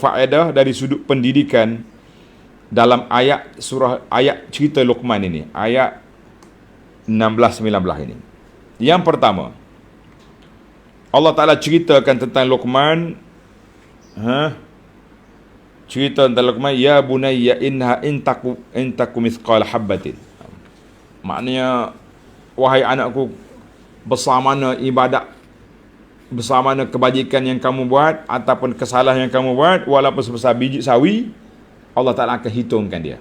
faedah dari sudut pendidikan dalam ayat cerita Luqman ini, ayat 16-19 ini. Yang pertama, Allah Ta'ala ceritakan tentang Luqman, cerita tentang Luqman, ya bunayya inha intaku mithqala habbatin. Maknanya, wahai anakku, bersama ibadat, bersama kebajikan yang kamu buat ataupun kesalahan yang kamu buat, walaupun sebesar biji sawi, Allah Ta'ala akan hitungkan dia.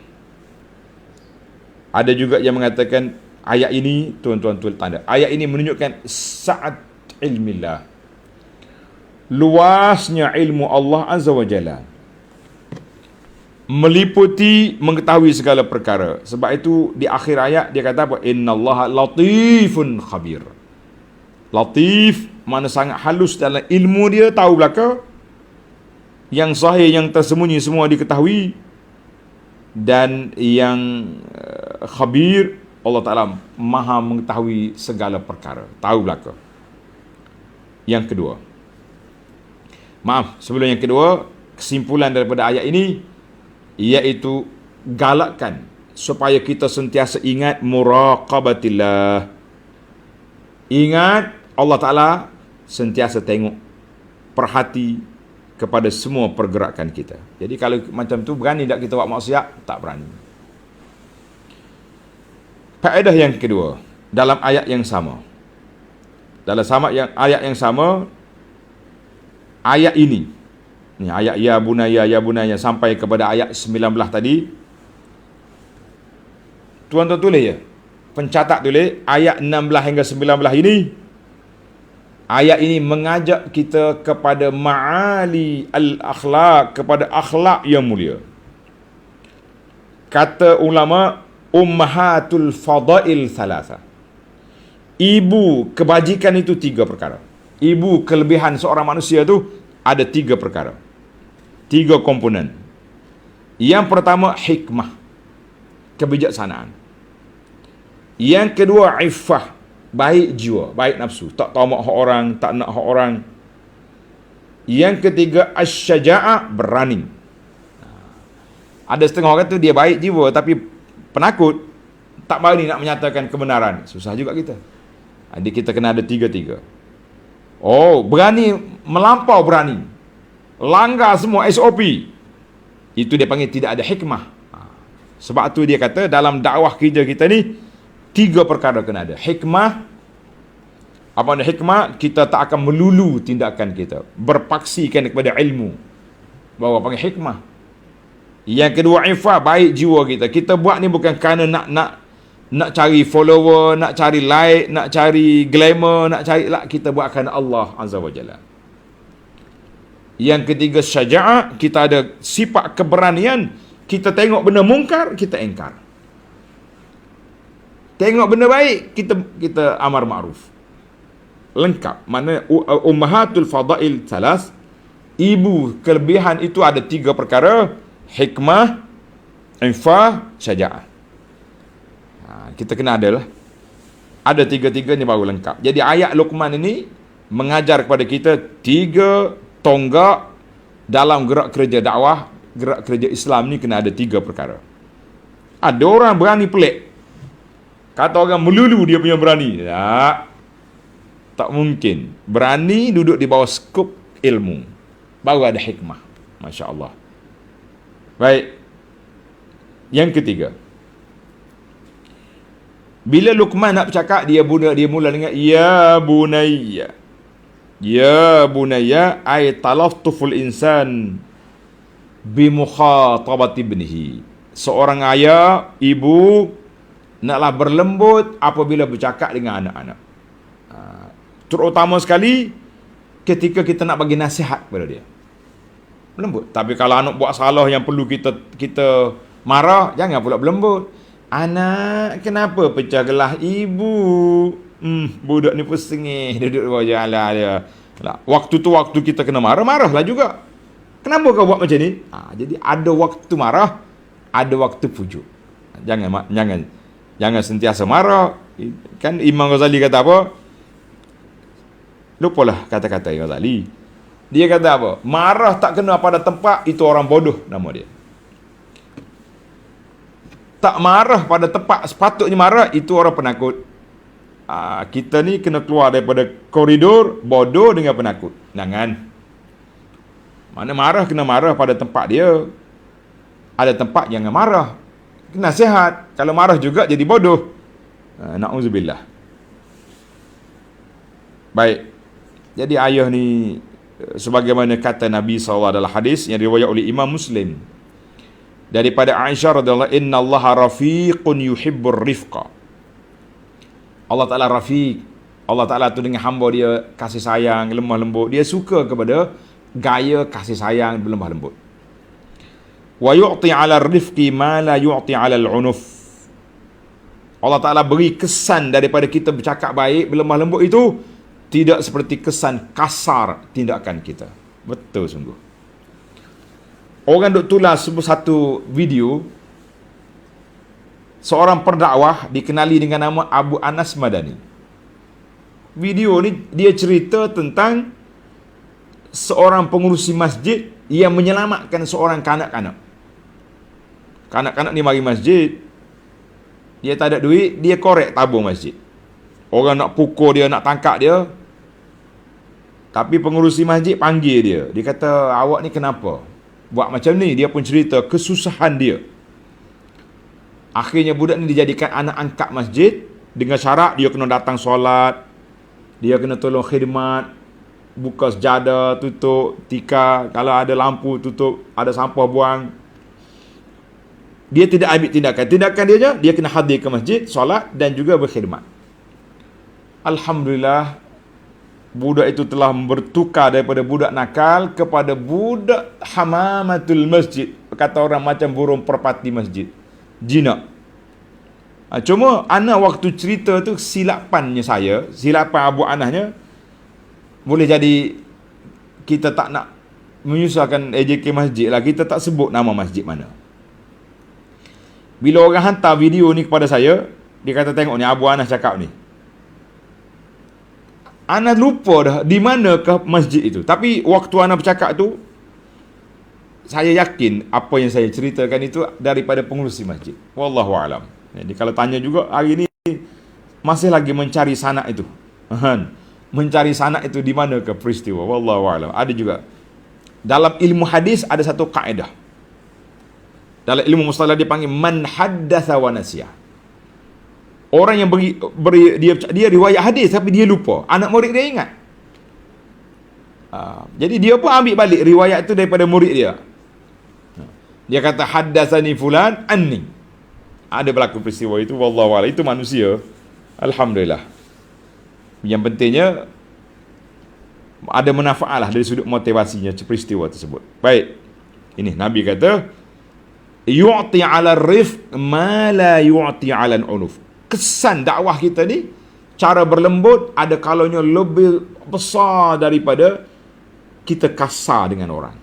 Ada juga yang mengatakan ayat ini, tuan-tuan tanda, ayat ini menunjukkan sa'at ilmillah, luasnya ilmu Allah Azza wa Jalla, meliputi mengetahui segala perkara. Sebab itu di akhir ayat dia kata apa? Innallaha latifun khabir. Latif mana sangat halus dalam ilmu dia, tahu belaka. Yang sahih, yang tersembunyi semua diketahui. Dan yang khabir, Allah Ta'ala maha mengetahui segala perkara, tahu belaka. Yang kedua, sebelum yang kedua, kesimpulan daripada ayat ini iaitu galakkan supaya kita sentiasa ingat muraqabatillah. Ingat Allah Ta'ala sentiasa tengok, perhati kepada semua pergerakan kita. Jadi kalau macam tu, berani tak kita buat maksiat? Tak berani. Faedah yang kedua, dalam ayat yang sama, ayat yang sama, ayat ini, ayat ya bunaya sampai kepada ayat 19 tadi, tuan-tuan tulis ya, pencatat tulis, ayat 16 hingga 19 ini, ayat ini mengajak kita kepada ma'ali al-akhlaq, kepada akhlak yang mulia. Kata ulama, ummahatul fadail thalatha. Ibu kebajikan itu 3 perkara. Ibu kelebihan seorang manusia itu ada 3 perkara. 3 komponen. Yang pertama, hikmah, kebijaksanaan. Yang kedua, iffah, baik jiwa, baik nafsu, tak tamak hak orang, tak nak hak orang. Yang ketiga, asy-syaja'ah, berani. Ada setengah orang tu dia baik jiwa tapi penakut, tak berani nak menyatakan kebenaran. Susah juga kita. Jadi kita kena ada 3-3. Oh, berani melampau, berani langgar semua SOP, itu dia panggil tidak ada hikmah. Sebab tu dia kata dalam dakwah kerja kita ni 3 perkara kena ada. Hikmah. Apa ada hikmah? Kita tak akan melulu tindakan kita, berpaksikan kepada ilmu, bahawa panggil hikmah. Yang kedua, ifah, baik jiwa kita. Kita buat ni bukan kerana nak cari follower, nak cari like, nak cari glamour, nak cari kita buat kerana Allah Azza wa Jalla. Yang ketiga, syaja'ah, kita ada sifat keberanian. Kita tengok benda mungkar, kita engkar. Tengok benda baik, kita amar ma'ruf. Lengkap. Mana ummahatul fadail salas, ibu kelebihan itu ada 3 perkara: hikmah, infah, syaja'ah. Kita kena adalah ada 3-3 ni baru lengkap. Jadi ayat Luqman ini mengajar kepada kita 3 tonggak dalam gerak kerja dakwah, gerak kerja Islam ni kena ada 3 perkara. Ada orang berani pelik. Kata orang melulu dia punya berani. Tak mungkin. Berani duduk di bawah skop ilmu, baru ada hikmah. Masya Allah. Baik. Yang ketiga, bila Luqman nak bercakap, dia mula dengan ya bunayya. Ya bunayya ay talaftuful insan bi mukhatabati ibnihi. Seorang ayah, ibu, naklah berlembut apabila bercakap dengan anak-anak. Terutama sekali ketika kita nak bagi nasihat kepada dia, berlembut. Tapi kalau anak buat salah yang perlu kita marah, jangan pula berlembut. Anak, kenapa pecah gelas ibu? Budak ni pusing duduk di bawah jalan dia. Waktu tu waktu kita kena marahlah juga. Kenapa kau buat macam ni? Jadi ada waktu marah, ada waktu pujuk. Jangan sentiasa marah. Kan Imam Ghazali kata apa? Lupalah kata-kata Ghazali. Dia kata apa? Marah tak kena pada tempat, itu orang bodoh nama dia. Tak marah pada tempat sepatutnya marah, itu orang penakut. Kita ni kena keluar daripada koridor bodoh dengan penakut. Jangan. Mana marah kena marah pada tempat dia. Ada tempat jangan marah. Nasihat. Kalau marah juga jadi bodoh. Na'udzubillah. Baik. Jadi ayah ni, sebagaimana kata Nabi SAW dalam hadis yang riwayat oleh Imam Muslim daripada Aisyah radhiyallahu, inna Allah rafiqun yuhibbur rifqa. Allah Ta'ala rafiq. Allah Ta'ala tu dengan hamba dia kasih sayang, lemah lembut. Dia suka kepada gaya kasih sayang, lemah lembut. Wa yu'ti 'ala rifqi ma la yu'ti 'ala al-'unuf. Allah Ta'ala beri kesan daripada kita bercakap baik, berlemah lembut itu tidak seperti kesan kasar tindakan kita. Betul sungguh. Orang duk tulis satu video, seorang pendakwah dikenali dengan nama Abu Anas Madani. Video ni dia cerita tentang seorang pengurusi masjid yang menyelamatkan seorang kanak-kanak. Kanak-kanak ni mari masjid, dia tak ada duit, dia korek tabung masjid. Orang nak pukul dia, nak tangkap dia, tapi pengurusi masjid panggil dia. Dia kata, awak ni kenapa buat macam ni? Dia pun cerita kesusahan dia. Akhirnya budak ni dijadikan anak angkat masjid dengan syarat dia kena datang solat, dia kena tolong khidmat, buka sejadah, tutup tikar, kalau ada lampu tutup, ada sampah buang. Dia tidak ambil tindakan. Tindakan dia kena hadir ke masjid, solat dan juga berkhidmat. Alhamdulillah, budak itu telah bertukar daripada budak nakal kepada budak hamamatul masjid. Kata orang macam burung perpati masjid. Jinak. Cuma anak waktu cerita tu silapannya saya, silapan Abu Anahnya, boleh jadi kita tak nak menyusahkan AJK masjid lah, kita tak sebut nama masjid mana. Bila orang hantar video ni kepada saya, dia kata tengok ni Abu Anas cakap ni. Ana lupa dah di manakah masjid itu. Tapi waktu Ana bercakap tu, saya yakin apa yang saya ceritakan itu daripada pengurusi masjid. Wallahu alam. Jadi kalau tanya juga, hari ini masih lagi mencari sanak itu. Mencari sanak itu di manakah peristiwa. Wallahu alam. Ada juga. Dalam ilmu hadis ada satu kaedah. Dalam ilmu mustalah dia panggil man haddatha wa nasiya. Orang yang dia riwayat hadis tapi dia lupa. Anak murid dia ingat. Jadi dia pun ambil balik riwayat itu daripada murid dia. Dia kata haddatsani fulan anni. Ada berlaku peristiwa itu, wallahu a'lam. Itu manusia. Alhamdulillah. Yang pentingnya ada manfaat lah dari sudut motivasinya peristiwa tersebut. Baik. Ini Nabi kata yu'ti 'ala rifq ma la yu'ti 'ala al-'unuf. Kesan dakwah kita ni, cara berlembut ada kalanya lebih besar daripada kita kasar dengan orang.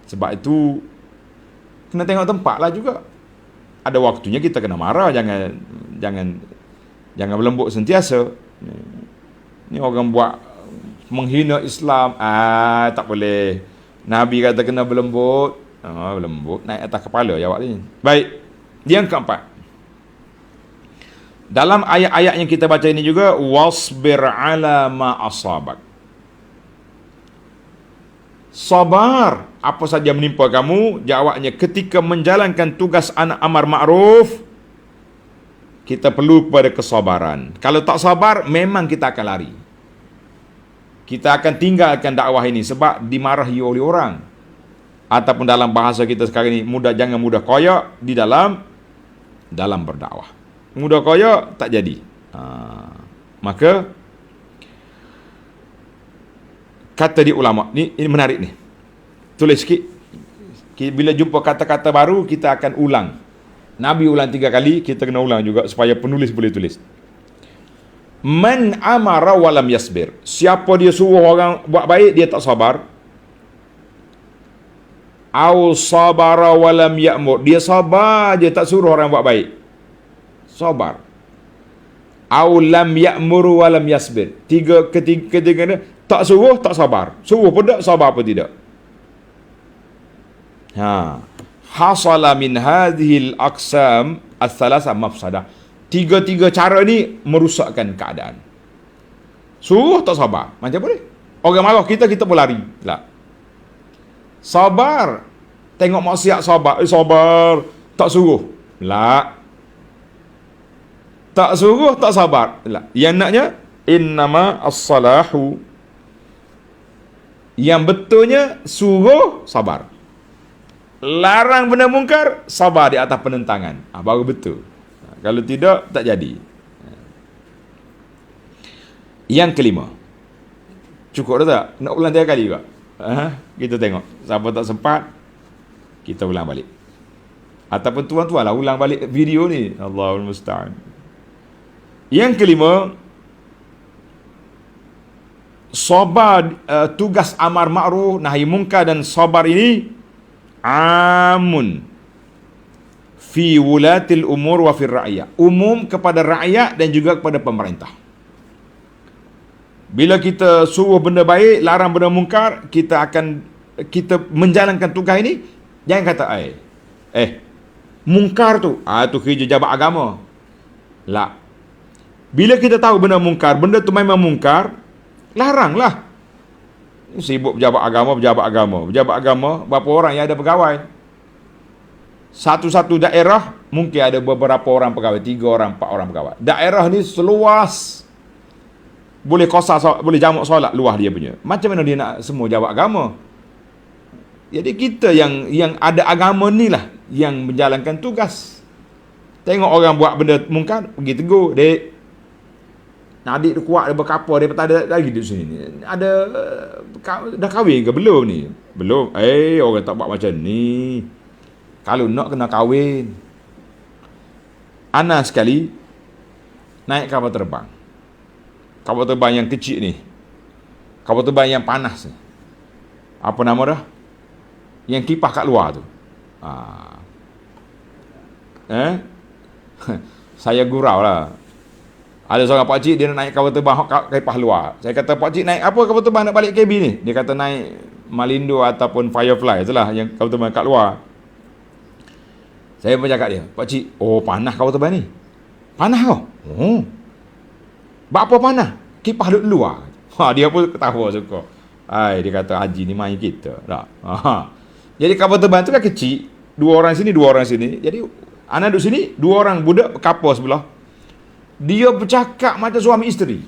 Sebab itu kena tengok tempat lah juga. Ada waktunya kita kena marah, jangan berlembut sentiasa. Ni orang buat menghina Islam, tak boleh. Nabi kata kena berlembut. Berlembut naik atas kepala jawab ni. Baik. Yang keempat, dalam ayat-ayat yang kita baca ini juga, wasbir ala ma asabak. Sabar apa saja menimpa kamu. Jawabnya, ketika menjalankan tugas amar ma'ruf, kita perlu kepada kesabaran. Kalau tak sabar, memang kita akan lari. Kita akan tinggalkan dakwah ini sebab dimarahi oleh orang. Ataupun dalam bahasa kita sekarang ini, jangan mudah koyak di dalam berdakwah. Mudah koyak tak jadi. Maka kata di ulama ni, ini menarik ni. Tulis sikit. Bila jumpa kata-kata baru, kita akan ulang. Nabi ulang 3 kali, kita kena ulang juga supaya penulis boleh tulis. Man amara walam yasbir. Siapa dia suruh orang buat baik, dia tak sabar. Au sabara walam ya'mur. Dia sabar je, tak suruh orang buat baik. Sabar. Au lam ya'mur walam yasbir. Ketiga Tak suruh, tak sabar. Suruh pun tak, sabar pun tidak. Hasala min hadhil aqsam al-thalatha mafsadah. Tiga-tiga cara ni merusakkan keadaan. Suruh tak sabar. Macam boleh? Orang marah kita pun lari. Tak. Sabar. Tengok maksiat sabar. Sabar. Tak suruh. Tak. Tak suruh, tak sabar. Tak. Yang naknya, innama as-salahu. Yang betulnya, suruh, sabar. Larang benda mungkar, sabar di atas penentangan. Baru betul. Kalau tidak, tak jadi. Yang kelima. Cukup dah tak? Nak ulang 3 kali juga? Kita tengok. Siapa tak sempat, kita ulang balik. Ataupun tuan-tuan lah ulang balik video ni. Allahul Musta'an. Yang kelima, sabar, tugas amar ma'ruf nahi munkar dan sabar ini amun fi wulatil umur wa fir ra'iyah. Umum kepada rakyat dan juga kepada pemerintah. Bila kita suruh benda baik, larang benda mungkar, kita menjalankan tugas ini. Jangan kata mungkar tu tu kerja jabat agama. La. Bila kita tahu benda mungkar, benda tu memang mungkar, laranglah. Sibuk pejabat agama, berapa orang yang ada pegawai? Satu-satu daerah mungkin ada beberapa orang pegawai, 3 orang, 4 orang pegawai. Daerah ni seluas, boleh qasar, boleh jamak solat, luah dia punya. Macam mana dia nak semua jabat agama? Jadi kita yang ada agama ni lah yang menjalankan tugas. Tengok orang buat benda mungkar, pergi tegur, dek. Adik tu kuat, dia berkapa, dia tak ada lagi di sini. Ada dah kahwin ke belum ni? Belum. Orang tak buat macam ni. Kalau nak kena kahwin. Ana sekali naik kapal terbang. Kapal terbang yang kecil ni. Kapal terbang yang panas ni. Apa nama dah? Yang kipas kat luar tu. Saya gurau lah. Ada seorang pakcik, dia nak naik kapal terbang kipas luar. Saya kata, pakcik naik apa kapal terbang nak balik KB ni? Dia kata naik Malindo ataupun Firefly. Itulah yang kapal terbang kat luar. Saya pun cakap dia, pakcik, panas kapal terbang ni? Panas kau? Buat apa panas? Kipas duduk luar. Dia pun ketawa suka. Dia kata, haji ni main kita. Tak. Jadi kapal terbang tu kan kecil. 2 orang sini, 2 orang sini. Jadi anak duduk sini, 2 orang budak kapal sebelah. Dia bercakap macam suami isteri.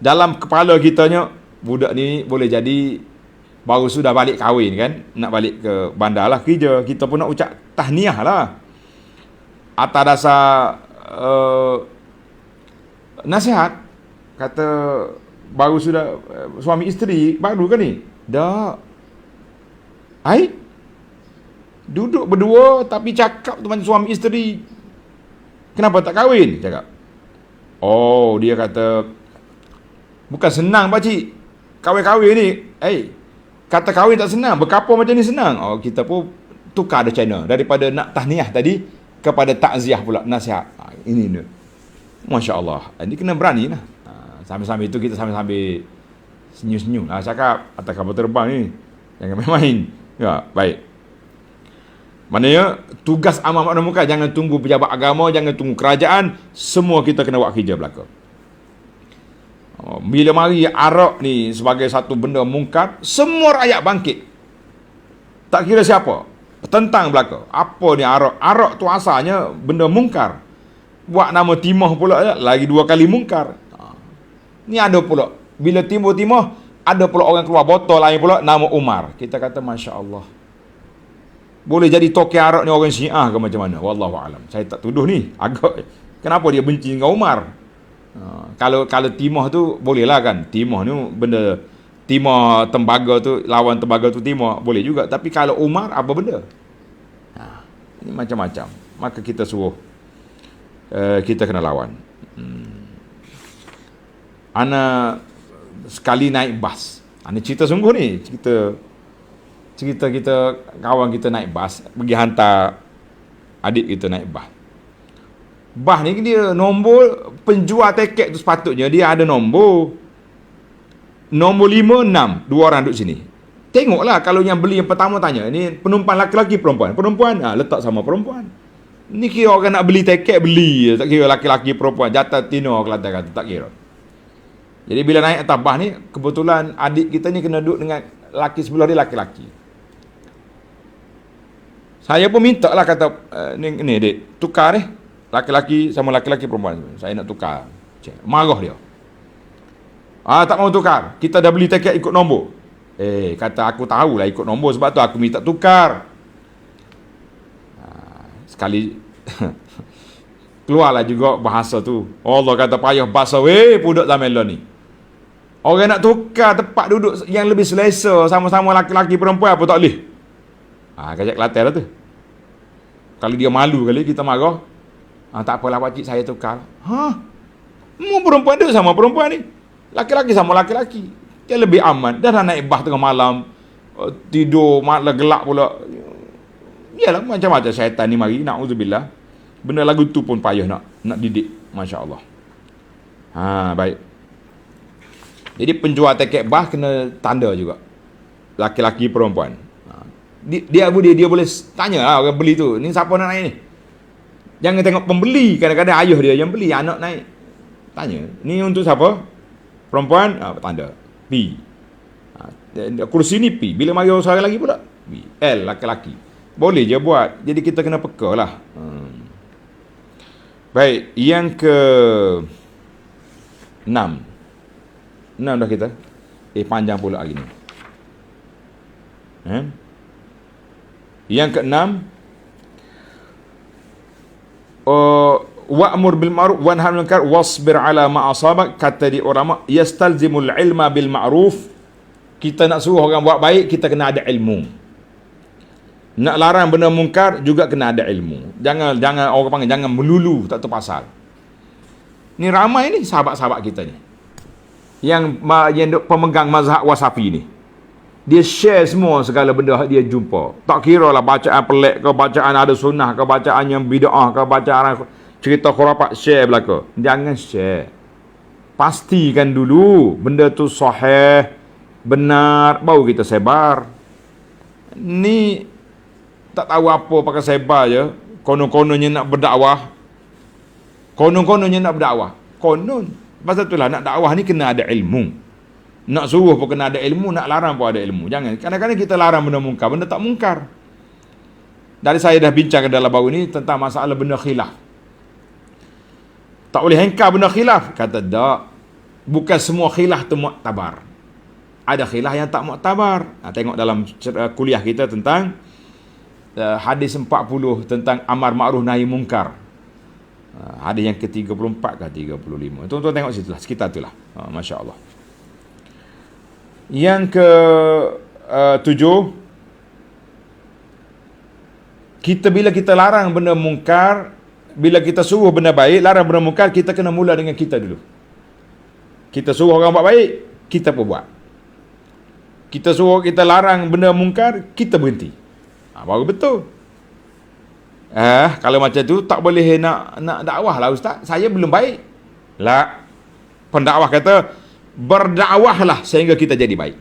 Dalam kepala kitanya, budak ni boleh jadi baru sudah balik kahwin kan, nak balik ke bandar lah kerja. Kita pun nak ucap tahniah lah atas dasar nasihat. Kata baru sudah suami isteri baru kan ni? Dah. Duduk berdua tapi cakap tu macam suami isteri. Kenapa tak kahwin? Cakap. Dia kata, bukan senang pakcik kahwin-kahwin ni. Kata kahwin tak senang, berkapal macam ni senang. Kita pun tukar ada channel. Daripada nak tahniah tadi, kepada takziah pula, nasihat. Ini dia. Masya Allah. Ini kena berani lah. Sambil-sambil itu kita sambil-sambil senyum-senyum. Cakap, atas kapal terbang ni, jangan main-main. Ya, baik. Maknanya tugas amar ma'ruf munkar, jangan tunggu pejabat agama, jangan tunggu kerajaan, semua kita kena buat kerja belaka. Bila mari arak ni sebagai satu benda mungkar, semua rakyat bangkit. Tak kira siapa, tentang belaka. Apa ni arak? Arak tu asalnya benda mungkar. Buat nama timah pula lagi 2 kali mungkar. Ni ada pula, bila timah, ada pula orang keluar botol lain pula nama Umar. Kita kata Masya Allah. Boleh jadi toke arak ni orang Syiah ke macam mana? Wallahu alam. Saya tak tuduh ni. Agak kenapa dia benci dengan Umar? Kalau timah tu bolehlah kan. Timah ni benda, timah tembaga tu, lawan tembaga tu timah boleh juga. Tapi kalau Umar apa benda? Ini macam-macam. Maka kita suruh kita kena lawan. Ana sekali naik bas. Ana cerita sungguh ni, cerita kita, kawan kita naik bas pergi hantar adik kita naik bas. Bas ni dia nombor penjual tiket tu sepatutnya dia ada nombor. Nombor 5, 6. 2 orang duduk sini. Tengoklah kalau yang beli yang pertama tanya, ni penumpang laki-laki perempuan? Perempuan, letak sama perempuan. Ni kira orang nak beli tiket, beli. Tak kira laki-laki perempuan. Jatah tino Kelantan kata, tak kira. Jadi bila naik atas bas ni, kebetulan adik kita ni kena duduk dengan laki sebelah dia laki-laki. Saya pun minta lah kata, ni dek, tukar ni. Laki-laki sama laki-laki perempuan. Saya nak tukar. Marah dia. Tak mau tukar. Kita dah beli tiket ikut nombor. Kata aku tahulah ikut nombor, sebab tu aku minta tukar. Sekali keluarlah juga bahasa tu. Allah kata payah bahasa budak zaman lo ni. Orang nak tukar tempat duduk yang lebih selesa, sama-sama laki-laki perempuan apa tak boleh. Kajak Kelantan lah tu. Kalau dia malu kali kita marah. Tak apalah pakcik, saya tukar. Mu perempuan duduk sama perempuan ni. Laki-laki sama laki-laki. Dia lebih aman. Dah naik bas tengah malam, tidur malam gelap pula. Yalah, macam-macam syaitan ni mari, na'udzubillah. Benda lagu tu pun payah nak didik. Masya Allah. Baik. Jadi penjual tiket bas kena tanda juga. Laki-laki perempuan. Dia boleh tanya lah orang beli tu, ni siapa nak naik ni? Jangan tengok pembeli. Kadang-kadang ayah dia yang beli, anak naik. Tanya, ni untuk siapa? Perempuan? Tanda P. Kursi ni P. Bila mari orang lagi pula P. L, laki-laki. Boleh je buat. Jadi kita kena peka lah. Baik, yang ke 6 dah kita. Panjang pula hari ni. Yang ke 6, wa'mur bil ma'ruf wa nahy 'anil munkar wasbir 'ala ma asabak. Kata di ulama, yastalzimul ilma bil ma'ruf. Kita nak suruh orang buat baik, kita kena ada ilmu. Nak larang benda mungkar juga kena ada ilmu. Jangan orang panggil jangan melulu tak terpasal. Ni ramai ni sahabat-sahabat kita ni yang pemegang mazhab Wasafi ni. Dia share semua segala benda dia jumpa. Tak kira lah bacaan pelik ke, bacaan ada sunnah ke, bacaan yang bid'ah ke, bacaan cerita khurafat, share belaka. Jangan share. Pastikan dulu benda tu sahih, benar, baru kita sebar. Ni tak tahu apa pakai sebar je. Konon-kononnya nak berdakwah. Konon. Pasal itulah nak dakwah ni kena ada ilmu. Nak suruh pun kena ada ilmu, nak larang pun ada ilmu. Jangan, kadang-kadang kita larang benda mungkar, benda tak mungkar. Dari saya dah bincang dalam baru ni tentang masalah benda khilaf. Tak boleh hengkar benda khilaf. Kata tak. Bukan semua khilaf tu mu'tabar. Ada khilaf yang tak mu'tabar. Tengok dalam kuliah kita tentang hadis 40 tentang amar ma'ruf nahi mungkar. Hadis yang ke-34 ke 35. Tuan-tuan tengok situ lah, sekitar itulah. Masya Allah. Yang ke 7, bila kita larang benda mungkar, bila kita suruh benda baik, larang benda mungkar, kita kena mula dengan kita dulu. Kita suruh orang buat baik, kita pun buat. Kita larang benda mungkar, kita berhenti. Baru betul. Kalau macam tu tak boleh nak dakwah lah ustaz, saya belum baik. Lah, pendakwah kata berdakwahlah sehingga kita jadi baik.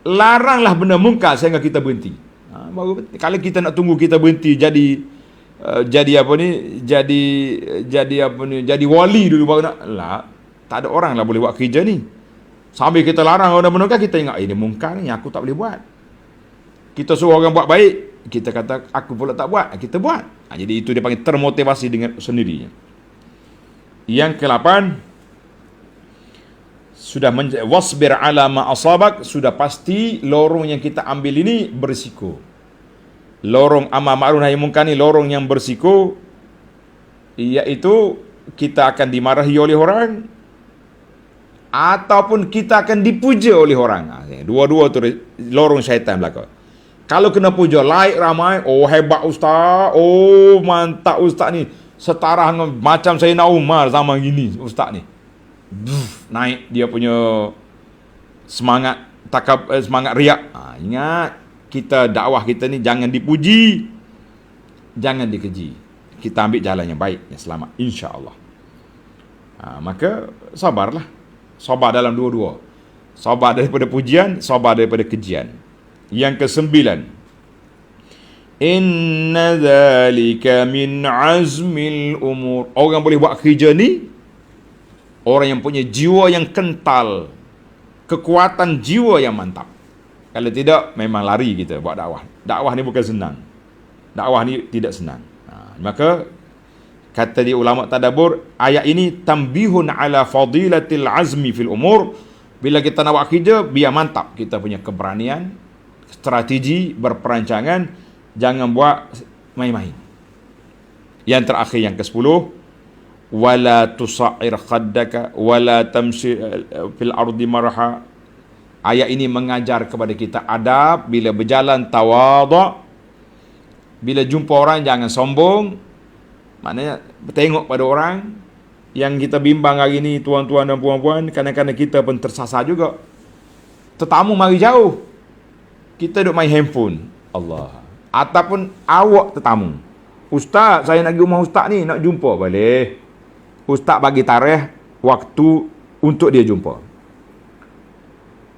Laranglah benda mungkar sehingga kita berhenti. Baru kalau kita nak tunggu kita berhenti jadi wali dulu baru nak. Lah, tak ada orang lah boleh buat kerja ni. Sambil kita larang orang mungkar, kita ingat ini mungkar ni aku tak boleh buat. Kita suruh orang buat baik, kita kata aku pula tak buat, kita buat. Jadi itu dia panggil termotivasi dengan sendirinya. Yang ke-8, sudah wasbir ala ma asabak, sudah pasti lorong yang kita ambil ini berisiko. Lorong amar ma'ruf nahi munkar ni lorong yang berisiko, iaitu kita akan dimarahi oleh orang ataupun kita akan dipuja oleh orang. Dua-dua tu lorong syaitan belaka. Kalau kena puja, like ramai, oh hebat ustaz, oh mantap ustaz ni, setara dengan macam Sayyidina Umar zaman gini ustaz ni. Naik dia punya semangat semangat riak. Ingat, kita dakwah kita ni jangan dipuji, jangan dikeji. Kita ambil jalan yang baik, yang selamat, insya-Allah. Maka sabarlah. Sabar dalam dua-dua. Sabar daripada pujian, sabar daripada kejian. Yang kesembilan, inna dzalika min azmil umur. Orang boleh buat kerja ni, orang yang punya jiwa yang kental, kekuatan jiwa yang mantap. Kalau tidak, memang lari kita buat dakwah. Dakwah ni bukan senang. Dakwah ni tidak senang. Maka kata di ulama tadabbur, ayat ini tambihun ala fadilatil azmi fil umur. Bila kita nak buat kerja, biar mantap kita punya keberanian, strategi, berperancangan. Jangan buat main-main. Yang terakhir, yang ke-10, wala tusa'ir khaddaka wala tamshi fil ardi marha. Ayat ini mengajar kepada kita adab bila berjalan, tawaduk. Bila jumpa orang jangan sombong. Maknanya tengok pada orang. Yang kita bimbang hari ni, tuan-tuan dan puan-puan, kadang-kadang kita pun tersasar juga. Tetamu mari jauh, kita duduk main handphone. Allah. Ataupun awak tetamu, ustaz, saya nak pergi rumah ustaz ni, nak jumpa. Boleh, ustaz bagi tarikh waktu untuk dia jumpa.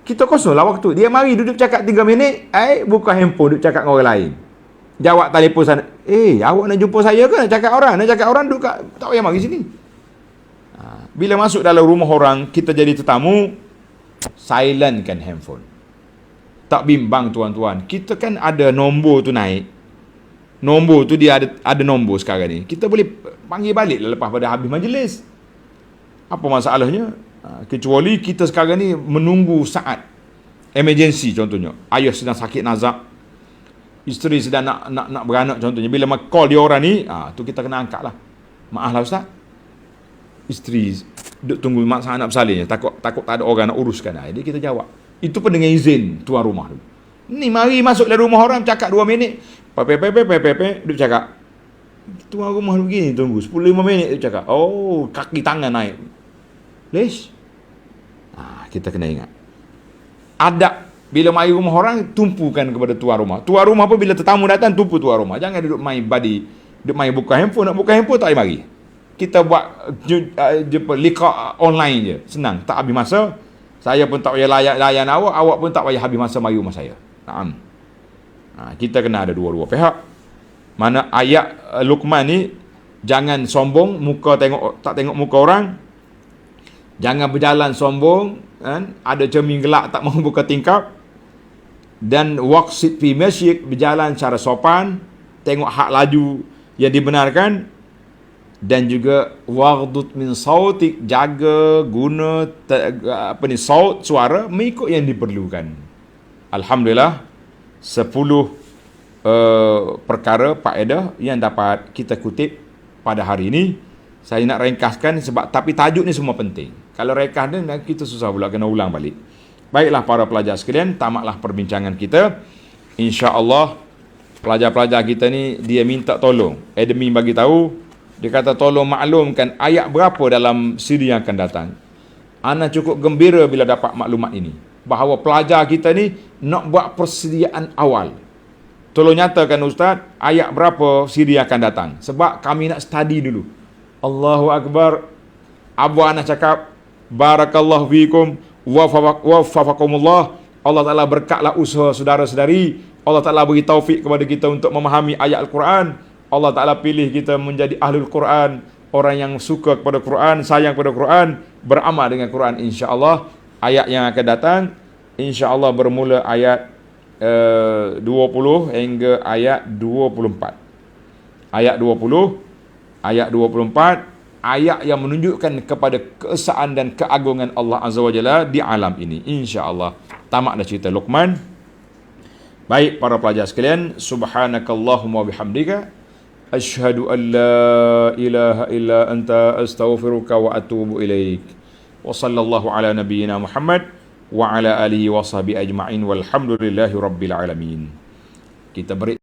Kita kosonglah waktu. Dia mari duduk cakap 3 minit, buka handphone duduk cakap dengan orang lain. Jawab telefon sana. Awak nak jumpa saya ke nak cakap orang? Nak cakap orang duduk kat, tak payah mari sini. Bila masuk dalam rumah orang, kita jadi tetamu, silentkan handphone. Tak bimbang tuan-tuan. Kita kan ada nombor tu naik. Nombor tu dia ada nombor sekarang ni. Kita boleh panggil balik lepas pada habis majlis. Apa masalahnya? Kecuali kita sekarang ni menunggu saat emergency contohnya. Ayah sedang sakit nazak, isteri sedang nak beranak contohnya. Bila call dia orang ni, tu kita kena angkat lah. Maaf lah ustaz, isteri duduk tunggu mak saya nak bersalin, takut tak ada orang nak uruskan. Jadi kita jawab. Itu pun dengan izin tuan rumah tu. Ni mari masuk dalam rumah orang, cakap 2 minit. Pepe, duduk cakap. Tuan rumah begini tunggu 10-15 minit dia cakap. Oh, kaki tangan naik. Lesh. Kita kena ingat. Adab bila mari rumah orang, tumpukan kepada tuan rumah. Tuan rumah pun bila tetamu datang, tumpu tuan rumah. Jangan duduk main body, duduk main buka handphone. Nak buka handphone tak payah mari. Kita buat jumpa liqa online je. Senang, tak habis masa. Saya pun tak payah layan awak, awak pun tak payah habis masa mari rumah saya. Naam. Kita kena ada dua-dua pihak. Mana ayat Luqman ni, jangan sombong, tak tengok muka orang. Jangan berjalan sombong, kan? Ada cermin gelap tak mahu buka tingkap. Dan waqsid fi masyik, berjalan secara sopan, tengok hak laju yang dibenarkan. Dan juga waghdud min sautik, jaga guna saut, suara mengikut yang diperlukan. Alhamdulillah, 10 perkara faedah yang dapat kita kutip pada hari ini. Saya nak ringkaskan tapi tajuk ni semua penting. Kalau ringkas ni kita susah pula, kena ulang balik. Baiklah para pelajar sekalian, tamatlah perbincangan kita. Insya-Allah pelajar-pelajar kita ni dia minta tolong. Admin bagi tahu, dia kata tolong maklumkan ayat berapa dalam siri yang akan datang. Ana cukup gembira bila dapat maklumat ini, bahawa pelajar kita ni nak buat persediaan awal. Tolong nyatakan ustaz, ayat berapa siri yang akan datang, sebab kami nak study dulu. Allahu Akbar. Abu Anas cakap, barakallahu fiikum wa wafaqakumullah. Allah Ta'ala berkatlah usaha saudara-saudari. Allah Ta'ala beri taufik kepada kita untuk memahami ayat Al-Quran. Allah Ta'ala pilih kita menjadi ahlul Quran, orang yang suka kepada Quran, sayang kepada Quran, beramal dengan Quran. InsyaAllah ayat yang akan datang, InsyaAllah bermula ayat 20 hingga ayat 24. Ayat 20, ayat 24, ayat yang menunjukkan kepada keesaan dan keagungan Allah Azza wa Jalla di alam ini. InsyaAllah tamat dah cerita Luqman. Baik para pelajar sekalian, subhanakallahumma bihamdika, asyhadu an la ilaha illa anta astaghfiruka wa atubu ilaik. Wa sallallahu ala nabiyyina Muhammad wa ala alihi wa sahbihi ajma'in walhamdulillahi rabbil alamin. Kita beri